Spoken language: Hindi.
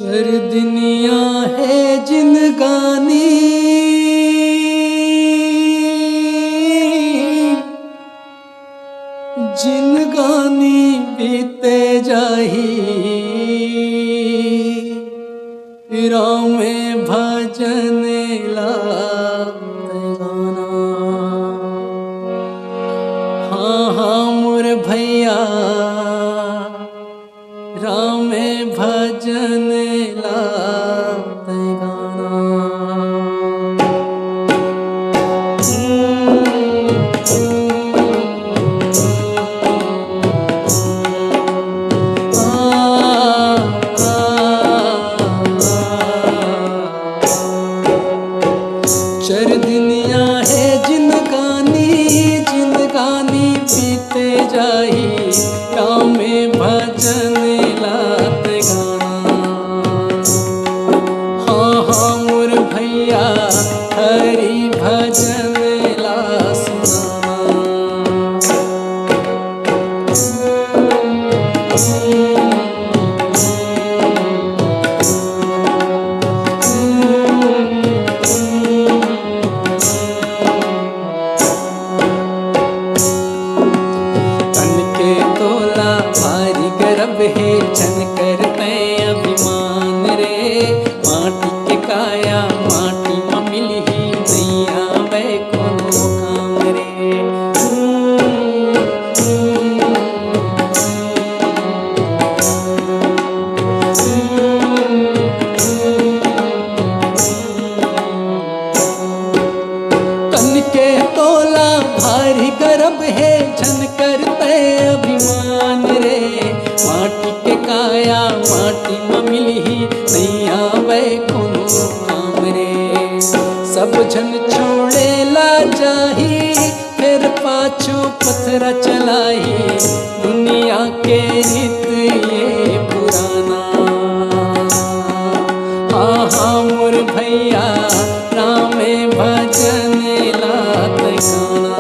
शरदनिया है जिंदगानी जिंदगानी बीते जाही राम में भजन गाना। हाँ हाँ मोर भैया राम में भजन गाना। शरदनिया है जिंदगानी जिंदगानी बीते जाही राम में भजन लात गाना। हाँ हाँ मोर भैया हरि भजन ला सुनाना। तोला भारी गर्भ है छन करते अभिमान रे। माटी के काया माटी में मिली नहीं आवे कोनो काम रे। तन के तोला भारी गर्भ है छन करते अभिमान रे। माटी के काया माटी में मिली नहीं आवे कोनो काम रे। सब जन छोड़े ला जाही फिर पाछो पथरा चलाई दुनिया के रीत ये पुराना। हाँ हाँ मोर भैया राम में भजन लात गाना।